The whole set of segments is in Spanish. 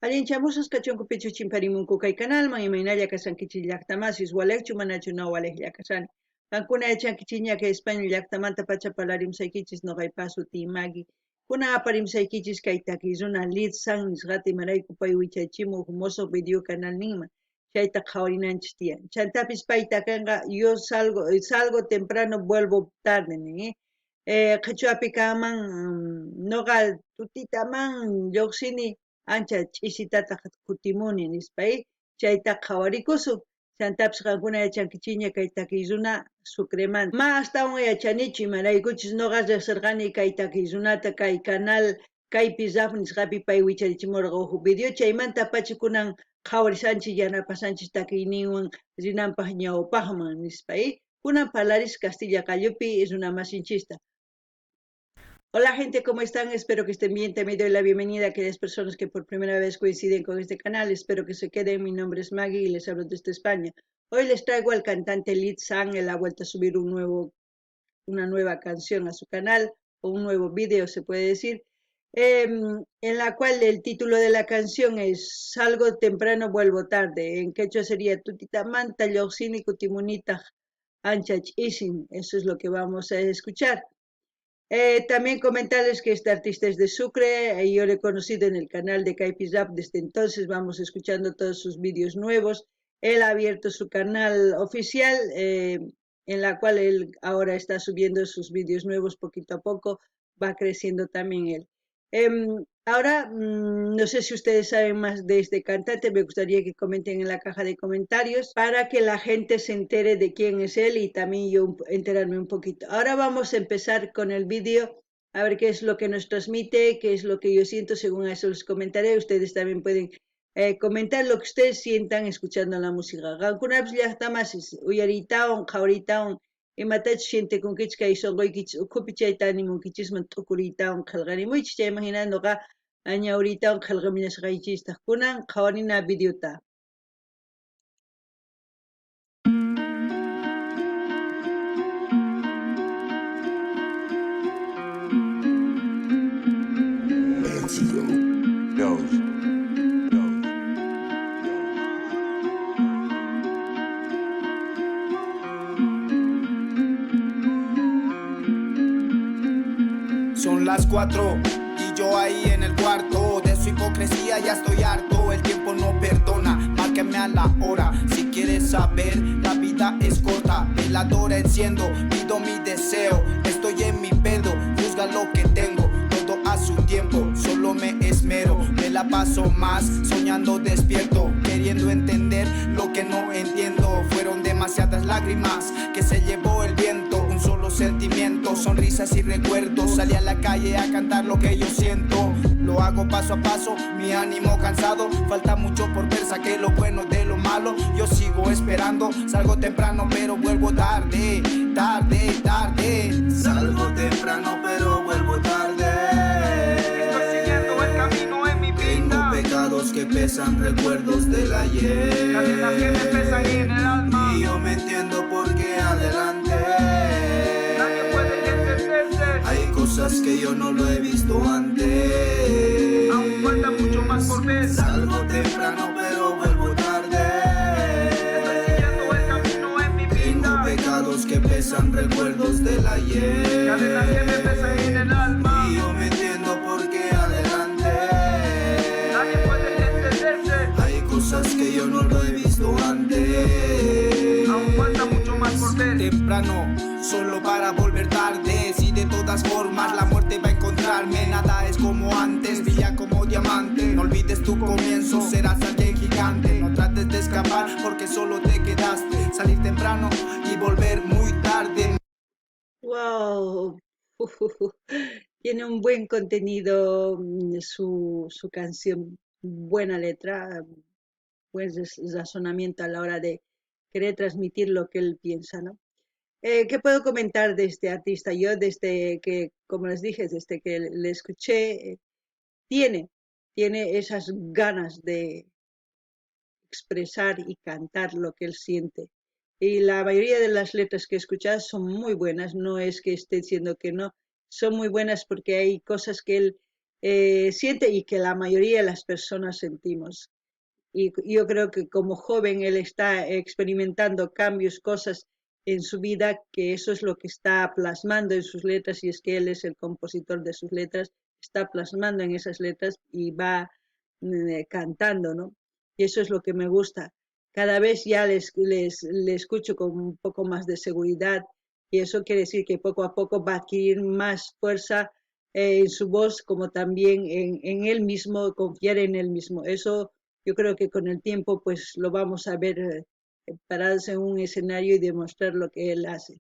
Allinchamusas kachunkupichu chimparimunku kay kanalman imaynalla kasankichis llaqtamasis walekchu manachu no waleklla kasani. Kankuna yachankichis ña kay España llaqtamanta pacha palarimsaykichis noqaypas sutimagi. Kuna aparimsaykichis kay takisuna Lid San nisqata imarayku pay wichachimuq mosoq video canal ninman. Chayta qhawarinanchis tiyan. Chantapis payta kanqa yo salgo temprano vuelvo tarde nin. Qhichwapi kanman noqa tutitaman lluqsini ancha ch'isitata kutimuni nispay chayta qhawarikusun chantapis qankuna yachankichiña kay takiy runa Sucreman ma astawan yachanichu imaraykuchis noqa riqsirqani kay takiy runata kay canal kaypi Zaf nisqapi pay wicharichimurqa huk video chaymanta apachi kunan qhawarishanchis yanapasanchis takiyninwan rinanpaq ñawpaqman nispay kunan parlaris Castilla qallupi runamasinchista. Hola gente, ¿cómo están? Espero que estén bien. También doy la bienvenida a aquellas personas que por primera vez coinciden con este canal. Espero que se queden. Mi nombre es Maggie y les hablo desde España. Hoy les traigo al cantante Lid Sang. Él ha vuelto a subir una nueva canción a su canal, o un nuevo video se puede decir, en la cual el título de la canción es Salgo temprano, vuelvo tarde. En quechua sería Tutita Manta, Yoxini, Kutimunita, Anchach Isin. Eso es lo que vamos a escuchar. También comentarles que este artista es de Sucre, yo lo he conocido en el canal de Kaipi Rap, desde entonces vamos escuchando todos sus vídeos nuevos. Él ha abierto su canal oficial, en la cual él ahora está subiendo sus vídeos nuevos poquito a poco, va creciendo también él. Ahora, no sé si ustedes saben más de este cantante, me gustaría que comenten en la caja de comentarios para que la gente se entere de quién es él y también yo enterarme un poquito. Ahora vamos a empezar con el vídeo, a ver qué es lo que nos transmite, qué es lo que yo siento, según eso les comentaré. Ustedes también pueden comentar lo que ustedes sientan escuchando la música. Gankunapis llaqtamasis, uyaritaon, qhawaritaon, imatach siente con kichka y songoykich ukupi chayta animunkichisman t'ukuritaon qillqarimuychis chayman hina noqa ñawritaon qillqaminashqaychistaq kunan qhawarina videota. Son las 4 y yo ahí en el cuarto. De su hipocresía ya estoy harto. El tiempo no perdona, márqueme a la hora. Si quieres saber, la vida es corta. Veladora enciendo, pido mi deseo. Estoy en mi pedo, juzga lo que tengo. Todo a su tiempo, solo me esmero. Me la paso más, soñando despierto. Queriendo entender lo que no entiendo. Fueron demasiadas lágrimas que se llevó el viento. Un solo sentimiento, sonrisas y recuerdos. Salí a la calle a cantar lo que yo siento. Lo hago paso a paso, mi ánimo cansado. Falta mucho por ver, saqué lo bueno de lo malo. Yo sigo esperando, salgo temprano pero vuelvo tarde. Tarde, tarde. Salgo temprano pero vuelvo tarde. Estoy siguiendo el camino en mi vida. Tengo pecados que pesan, recuerdos del ayer. Cadenas que me pesan en el alma. Y yo me entiendo porque adelante nadie puede entenderse. Hay cosas que yo no lo he visto antes. Aún falta mucho más por ver. Salgo temprano pero vuelvo tarde. Estoy siguiendo el camino en mi vida. Tengo pecados que pesan, recuerdos del ayer. Cadenas que me pesan en el alma. Y yo me entiendo porque adelante nadie puede entenderse. Hay cosas que yo no lo he visto antes. Aún falta mucho más por ver. Temprano, solo para volver tarde. Si de todas formas la muerte va a encontrarme. Nada es como antes, brilla como diamante. No olvides tu comienzo, serás alguien gigante. No trates de escapar porque solo te quedaste. Salir temprano y volver muy tarde. Wow, tiene un buen contenido su canción, buena letra, buen razonamiento a la hora de querer transmitir lo que él piensa, ¿no? ¿Qué puedo comentar de este artista? Yo desde que, como les dije, desde que le escuché, tiene esas ganas de expresar y cantar lo que él siente. Y la mayoría de las letras que he escuchado son muy buenas, no es que esté diciendo que no, son muy buenas porque hay cosas que él siente y que la mayoría de las personas sentimos. Y yo creo que como joven él está experimentando cambios, cosas en su vida, que eso es lo que está plasmando en sus letras, y es que él es el compositor de sus letras, está plasmando en esas letras y va cantando, ¿no? Y eso es lo que me gusta. Cada vez ya le escucho con un poco más de seguridad, y eso quiere decir que poco a poco va a adquirir más fuerza en su voz, como también en él mismo, confiar en él mismo. Eso yo creo que con el tiempo pues lo vamos a ver pararse en un escenario y demostrar lo que él hace.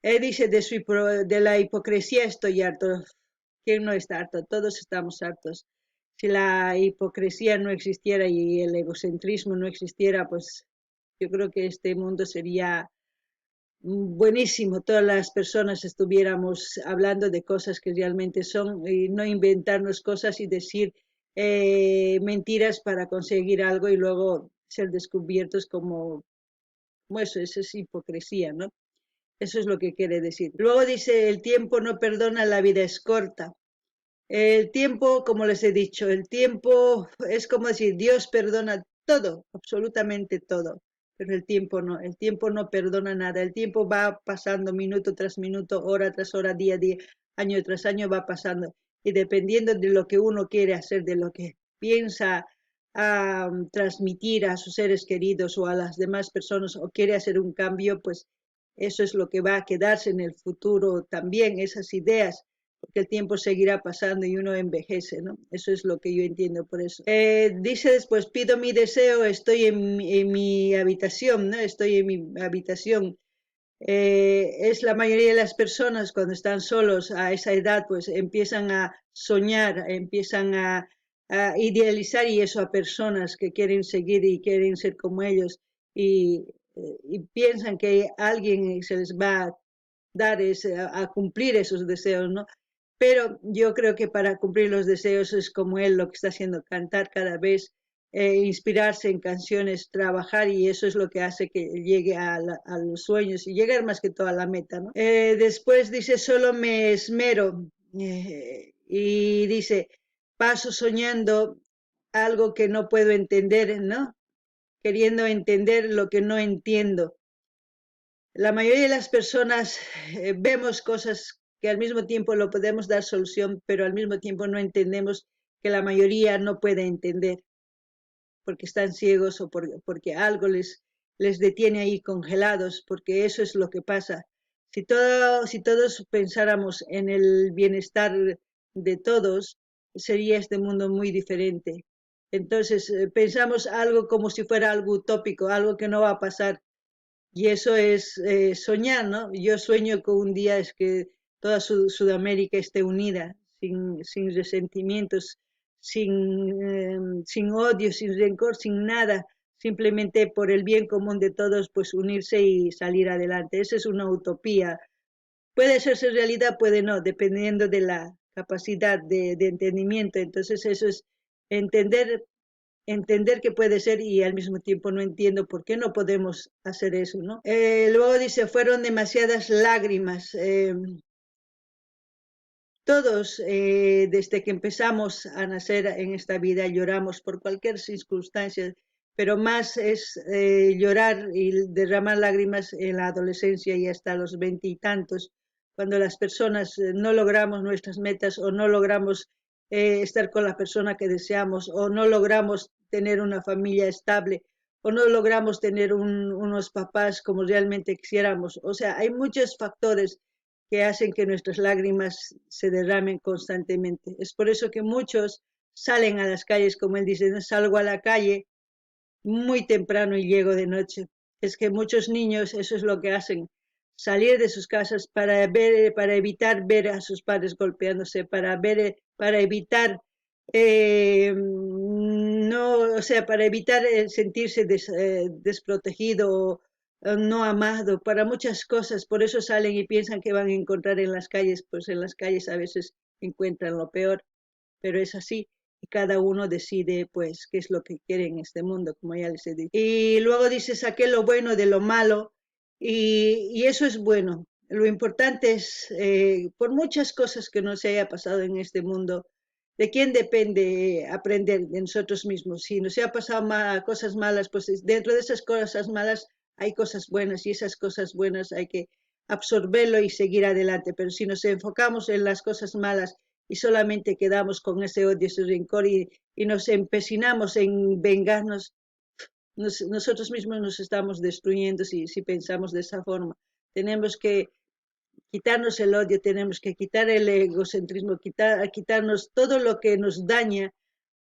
Él dice, de la hipocresía estoy harto. ¿Quién no está harto? Todos estamos hartos. Si la hipocresía no existiera y el egocentrismo no existiera, pues yo creo que este mundo sería buenísimo. Todas las personas estuviéramos hablando de cosas que realmente son, y no inventarnos cosas y decir mentiras para conseguir algo y luego ser descubiertos como eso es hipocresía, ¿no? Eso es lo que quiere decir. Luego dice, el tiempo no perdona, la vida es corta. El tiempo, como les he dicho, el tiempo es como decir, Dios perdona todo, absolutamente todo, pero el tiempo no perdona nada, el tiempo va pasando minuto tras minuto, hora tras hora, día a día, año tras año va pasando, y dependiendo de lo que uno quiere hacer, de lo que piensa transmitir a sus seres queridos o a las demás personas, o quiere hacer un cambio, pues eso es lo que va a quedarse en el futuro también, esas ideas, porque el tiempo seguirá pasando y uno envejece, ¿no? Eso es lo que yo entiendo por eso. Dice después, pido mi deseo, estoy en mi habitación, ¿no? Estoy en mi habitación. Es la mayoría de las personas cuando están solos a esa edad, pues empiezan a soñar, empiezan a idealizar, y eso a personas que quieren seguir y quieren ser como ellos, y, y piensan que alguien se les va a dar a cumplir esos deseos, ¿no? Pero yo creo que para cumplir los deseos es como él lo que está haciendo, cantar cada vez, inspirarse en canciones, trabajar, y eso es lo que hace que llegue a los sueños y llegar más que todo a la meta, ¿no? Después dice, solo me esmero, y dice, paso soñando algo que no puedo entender, ¿no? Queriendo entender lo que no entiendo. La mayoría de las personas vemos cosas que al mismo tiempo lo podemos dar solución, pero al mismo tiempo no entendemos, que la mayoría no puede entender porque están ciegos o porque algo les detiene ahí congelados, porque eso es lo que pasa. Si todos pensáramos en el bienestar de todos, sería este mundo muy diferente. Entonces, pensamos algo como si fuera algo utópico, algo que no va a pasar, y eso es soñar, ¿no? Yo sueño con un día es que toda Sudamérica esté unida, sin resentimientos, sin odio, sin rencor, sin nada, simplemente por el bien común de todos, pues unirse y salir adelante. Esa es una utopía. Puede hacerse realidad, puede no, dependiendo de la capacidad de entendimiento. Entonces eso es entender que puede ser, y al mismo tiempo no entiendo por qué no podemos hacer eso, ¿no? Luego dice, fueron demasiadas lágrimas. Todos, desde que empezamos a nacer en esta vida, lloramos por cualquier circunstancia, pero más es llorar y derramar lágrimas en la adolescencia y hasta los veintitantos, cuando las personas no logramos nuestras metas, o no logramos estar con la persona que deseamos, o no logramos tener una familia estable, o no logramos tener unos papás como realmente quisiéramos. O sea, hay muchos factores que hacen que nuestras lágrimas se derramen constantemente. Es por eso que muchos salen a las calles, como él dice, no salgo a la calle muy temprano y llego de noche. Es que muchos niños eso es lo que hacen, salir de sus casas para evitar ver a sus padres golpeándose, para evitar no, o sea, para evitar sentirse desprotegido, no amado, para muchas cosas. Por eso salen y piensan que van a encontrar en las calles, pues en las calles a veces encuentran lo peor, pero es así, y cada uno decide pues qué es lo que quiere en este mundo, como ya les he dicho. Y luego dice, saqué lo bueno de lo malo, y eso es bueno. Lo importante es, por muchas cosas que no se haya pasado en este mundo, ¿De quién depende aprender? De nosotros mismos. Si nos ha pasado cosas malas, pues dentro de esas cosas malas hay cosas buenas y esas cosas buenas hay que absorberlo y seguir adelante. Pero si nos enfocamos en las cosas malas y solamente quedamos con ese odio, ese rencor y nos empecinamos en vengarnos, nosotros mismos nos estamos destruyendo si pensamos de esa forma. Tenemos que quitarnos el odio, tenemos que quitar el egocentrismo, quitarnos todo lo que nos daña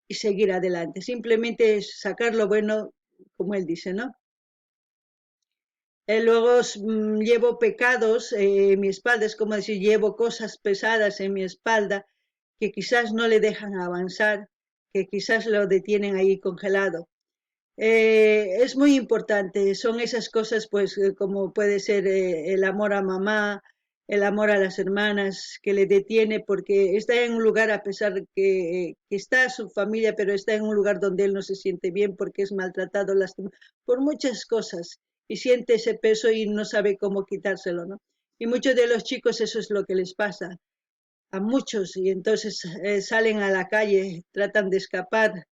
y seguir adelante. Simplemente es sacar lo bueno, como él dice, ¿no? Luego llevo pecados en mi espalda, es como decir, llevo cosas pesadas en mi espalda que quizás no le dejan avanzar, que quizás lo detienen ahí congelado. Es muy importante, son esas cosas pues como puede ser el amor a mamá, el amor a las hermanas que le detiene porque está en un lugar a pesar de que está su familia, pero está en un lugar donde él no se siente bien porque es maltratado, lastimado, por muchas cosas y siente ese peso y no sabe cómo quitárselo, ¿no? Y muchos de los chicos eso es lo que les pasa a muchos y entonces salen a la calle, tratan de escapar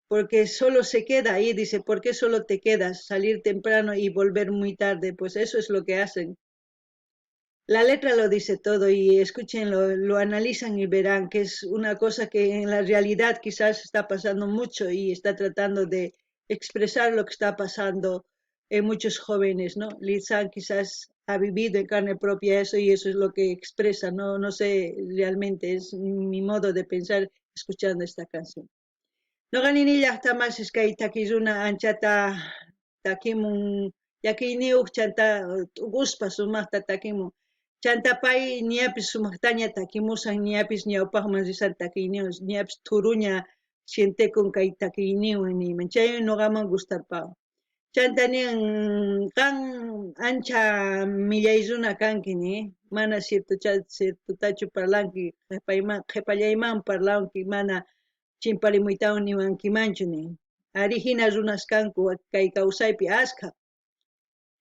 porque solo se queda ahí, dice, ¿por qué solo te quedas? Salir temprano y volver muy tarde, pues eso es lo que hacen. La letra lo dice todo y escúchenlo, lo analizan y verán que es una cosa que en la realidad quizás está pasando mucho y está tratando de expresar lo que está pasando en muchos jóvenes, ¿no? Lizan quizás ha vivido en carne propia eso y eso es lo que expresa, no, no sé realmente, es mi modo de pensar escuchando esta canción. Noqanini llaqtamasishkay takiruna anchata takimun yakiyniuq chanta t'uquspa sumaqta takimun chantapay ñapis sumaqtaña takimusan ñapis ñawpaqman risan takiyniwan ñapis thuruña sientekun kay takiyniwan niyman chay noqaman gustarpawan chantanin qan ancha millay runa kanki ni mana ciertutachu parlanki qhepallayman parlanki mana chimparimuytawan niwankimanchu nin ari hina runas kanku kay kawsaypi ashka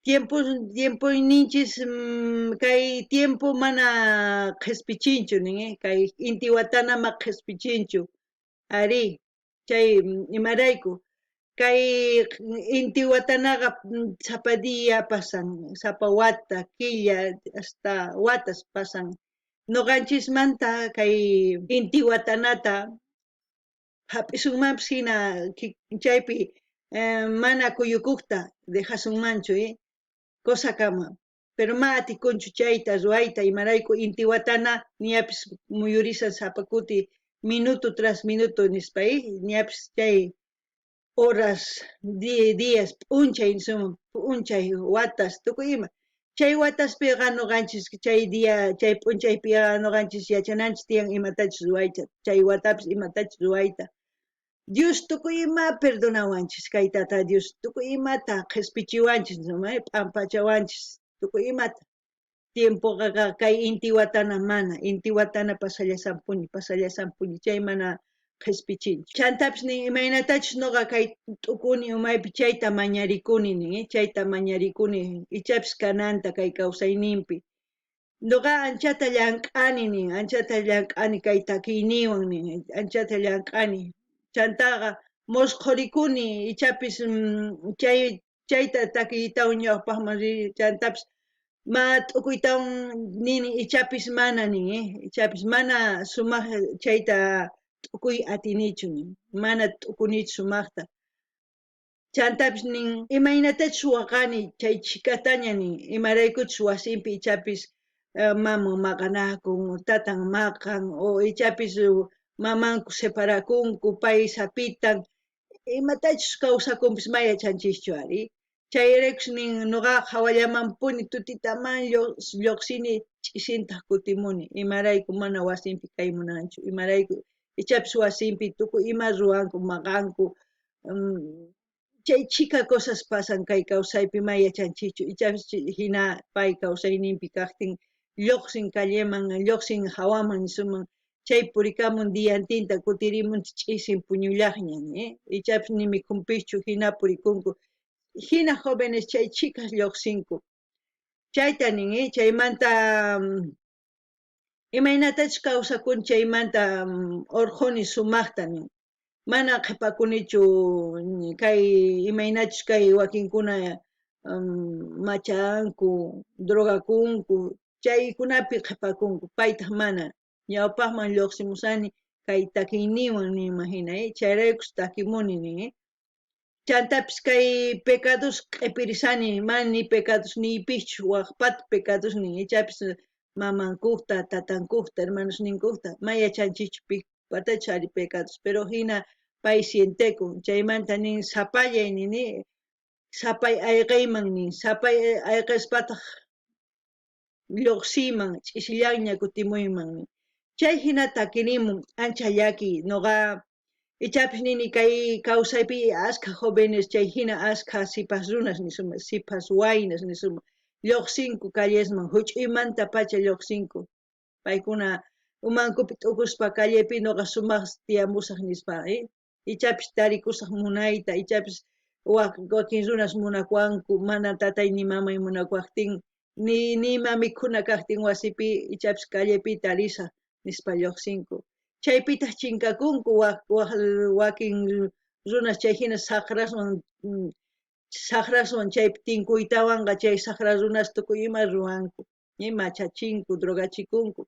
tiemponinchis kay tiempo mana qhispichinchu nin kay inti watanama qhispichinchu ari chay imarayku kay inti watanaqa sapa día pasan sapa wata killa hasta watas pasan noqanchismanta kay inti watanata hap'isunmanpas hina chaypi mana kuyukuqta dejasunmanchu cosa kama pero ma atikunchu chayta ruayta imarayku inti watana ñapis muyurisan sapa kuti minuto tras minuto nispa ñapis chay horas días p'unchay nishuman p'unchay watas tukuy ima chay wataspiqa noqanchis chay día chay p'unchaypiqa noqanchis yachananchis tiyan imatachus ruayta chay watapis imatachus ruayta Dios tukuy ima perdonawanchis kay tata Dios tukuy imata qhispichiwanchis p'ampachawanchis tukuy imata tiempoqa kay inti watana mana inti watana pasallasampuni chay mana qhispichinchu chantapis nin imaynatachus noqa kay t'ukuni umaypi chayta mañarikuni nin chayta mañarikuni ichapis kananta kay kawsayninpi noqa anchata llank'ani nin anchata llank'ani kay takiyniwan nin anchata llank'ani chantaqa mosqorikuni ichapis chayta takiytawan ñawpaqman chantapis ma t'ukuytawan nini ichapis mana nin ichapis mana sumaq chayta t'ukuy atinichu nin mana t'ukunichu sumaqta chantapis nin imaynatachus waqani chay chikataña nin imaraykuchus wasinpi ichapis maman maqanakun tatan maqan o ichapis mamanku separakunku pay sapitan imatachus kawsakunpis ma yachanchischu ari chayraykus nin noqaqa hawallamanpuni tutitaman lluqsini ch'isintaq kutimuni imarayku mana wasinpi kaymunanchu imarayku ichapis wasinpi tukuy ima ruwanku maqanku chay chika cosas pasan kay kawsaypi ma yachanchichu ichapis hina pay kawsayninpi kaqtin lluqsin calleman lluqsin hawaman nisuman chay purikamun diantinta kutirimunchis ch'isin puñullaqña ichapis ni mikhunpischu hina purikunku hina jóvenes chay chicas lluqsinku chayta nin chaymanta Imaynatachu kawsakuni chaymanta urquni sumaqtani. Mana qhipakunichu kay imaynachus kay wakinkuna machanku, drogakunku, chaykunapi qhipakunku, paytaq mana. Ñawpaqman lluqsimusani kay takiyniwan nima hina, chayraykus takimuni nin. Chantapis kay pecados q'ipirisani, mana ni pecados niypichu, waqpata pecados nin, ichapis mamankuqta, tatankuqta, hermanosninkuqta, mayachanchichu pipatachu ari pecados, pero hina pay sientekun, chaymanta nin sapallay nini, sapay ayqiyman nin, sapay ayqispataq lluqsiyman, ch'isillaña kutimuyman nin. Chay hina takirimun, ancha llaki, noqa ichapis nini kay kawsaypi ashka jóvenes chay hina ashka sipas runas nisuma, sipas waynas nisuma, lluqsinku callesman, huch'uymanta pacha lluqsinku, paykuna umankupi t'ukuspa callepi noqa sumaq tiyamusaq nispa, ichapis tarikusaq munayta, ichapis wakin runas munakuwanku, mana tatay ni mamay munakuwaptin, nima mikhuna kaqtin wasipi, ichapis callepita risaq nispa lluqsinku. Chaypitaq chinkakunku wakin runas chay hina saqraswan chaypi tinkuytawanqa chay saqra runas tukuy ima ruwanku, machachinku, drogachikunku,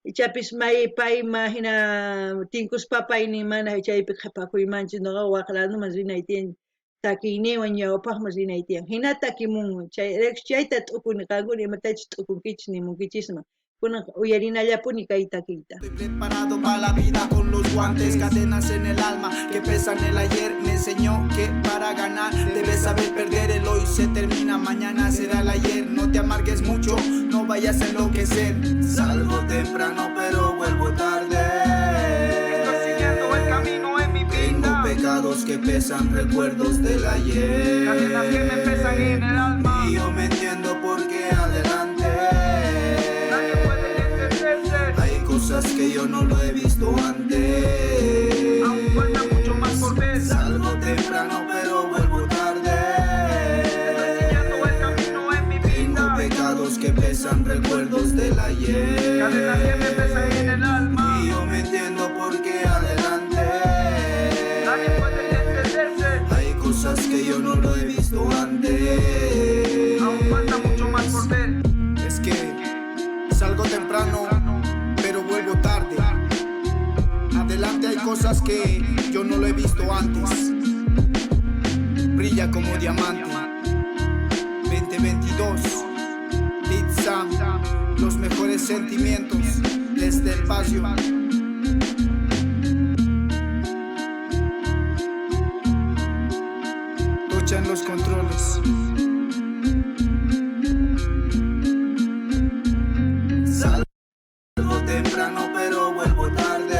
ichapis pay hina tinkuspa pay nin mana chaypi qhipakuymanchu, noqa waqlanuman rinay tiyan, takiyniwan ñawpaqman rinay tiyan, hina takimunman, chayta t'ukuni, qankuna imatachus t'ukunkichis nimunkichisman, kunan uyarinallapuni kay takiyta. Estoy preparado para la vida con los guantes, cadenas en el alma que pesan el ayer. Me enseñó que para ganar debes saber perder. El hoy se termina, mañana será el ayer. No te amargues mucho, no vayas a enloquecer. Salgo temprano pero vuelvo tarde. Estoy siguiendo el camino en mi vida. Tengo pecados que pesan, recuerdos del ayer. Cadenas que me pesan en el alma. Y yo me entiendo porque adelante cosas que yo no lo he visto antes. Aún falta mucho más por ver. Salgo temprano pero vuelvo tarde. Estoy siguiendo el camino en mi vida. Tengo pecados que pesan, recuerdos del ayer. Cadenas que me pesan en el alma. Y yo me entiendo porque adelante nadie puede entenderse. Hay cosas que yo no lo he visto antes. Aún falta mucho más por ver. Es que salgo temprano pero vuelvo tarde. Adelante hay cosas que yo no lo he visto antes. Brilla como diamante. 2022 Litzam, los mejores sentimientos desde el espacio. Tocha en los controles. Temprano pero vuelvo tarde.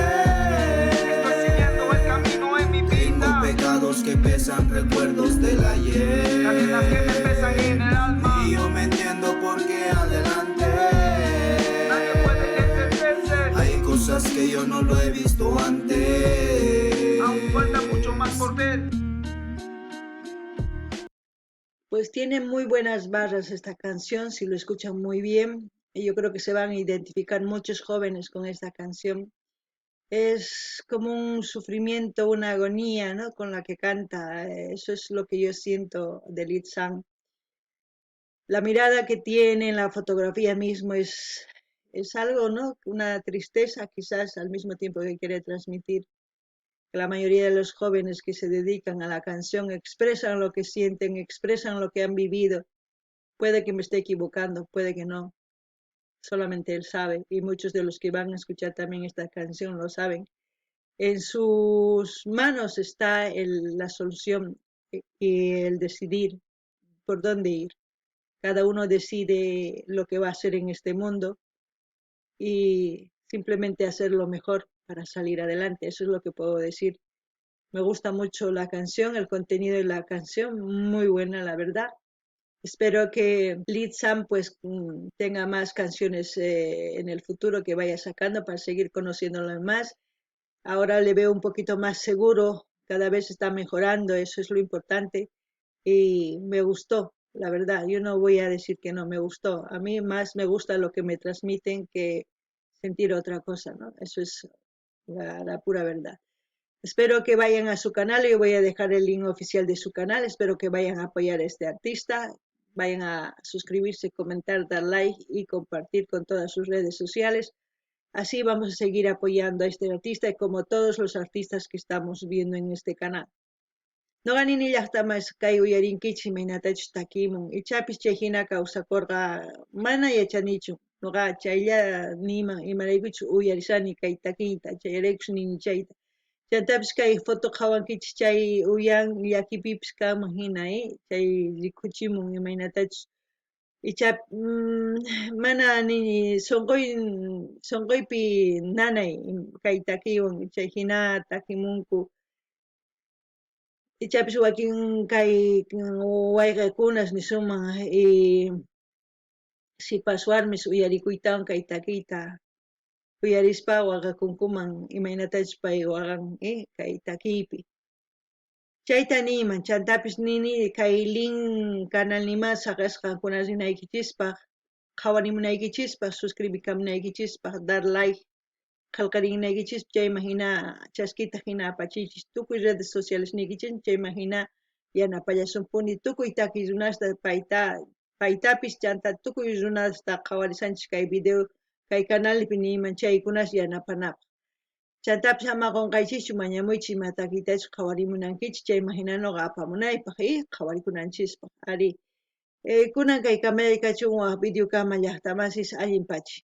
Estoy siguiendo el camino en mi vida. Tengo pecados que pesan, recuerdos del ayer. Cadenas que me pesan en el alma. Y yo me entiendo porque adelante nadie puede entenderse. Hay cosas que yo no lo he visto antes. Aún falta mucho más por ver. Pues tiene muy buenas barras esta canción, si lo escuchan muy bien. Y yo creo que se van a identificar muchos jóvenes con esta canción. Es como un sufrimiento, una agonía, ¿no? Con la que canta. Eso es lo que yo siento de Litzam. La mirada que tiene en la fotografía mismo es algo, ¿no? Una tristeza quizás al mismo tiempo que quiere transmitir. La mayoría de los jóvenes que se dedican a la canción expresan lo que sienten, expresan lo que han vivido. Puede que me esté equivocando, puede que no. Solamente él sabe, y muchos de los que van a escuchar también esta canción lo saben. En sus manos está la solución y el decidir por dónde ir. Cada uno decide lo que va a hacer en este mundo y simplemente hacer lo mejor para salir adelante. Eso es lo que puedo decir. Me gusta mucho la canción, el contenido de la canción, muy buena la verdad. Espero que Litzam pues tenga más canciones en el futuro que vaya sacando para seguir conociéndolo más. Ahora le veo un poquito más seguro, cada vez está mejorando, eso es lo importante. Y me gustó, la verdad, yo no voy a decir que no, me gustó. A mí más me gusta lo que me transmiten que sentir otra cosa, ¿no? Eso es la pura verdad. Espero que vayan a su canal, yo voy a dejar el link oficial de su canal, espero que vayan a apoyar a este artista, vayan a suscribirse, comentar, dar like y compartir con todas sus redes sociales. Así vamos a seguir apoyando a este artista y como todos los artistas que estamos viendo en este canal. Noqani nillaqtamas kay uyarinkichik imaynatachus takimun ichapis chay hina kawsakurqa mana yachanichu noqa chaylla niman imaraykuchus uyarisani kay takiyta chayraykush nini chayta chaytapis kay foto hawankichik chay uyan llakipipis kanman hina chay rikuchimun imaynatachus mana nini sunquypi nanay kay takiwan chay hina takimunku ichapis wakin kay wayqikunas nisuman sipas warmis uyarikuytawan kay takiyta uyarispa waqakunkuman imaynatachus pay waqan kay takiypi chayta niman chantapis nini kay link canalnima saqasqankuna rinaykichispaq qhawarimunaykichispaq suscribikamunaykichispaq dar like qillqarimunaykichis chayman hina chaskita hina apachinchik tukuy redes sociales niykichinchik chayman hina yanapashasunpuni tukuy takiy runasta paytapis chanta tukuy runasta qhawarisanchik kay video kay canalpi niman chaykunash yanapanapaq chantapis ama qunqaychikchu mañamuychik ima takiytachus qhawarimunankichik chayman hina ñuqa apamunaypaq qhawarikunanchispaq ari kunan kay kamaraykachuwan waq videokama llaqtamasis allinpachik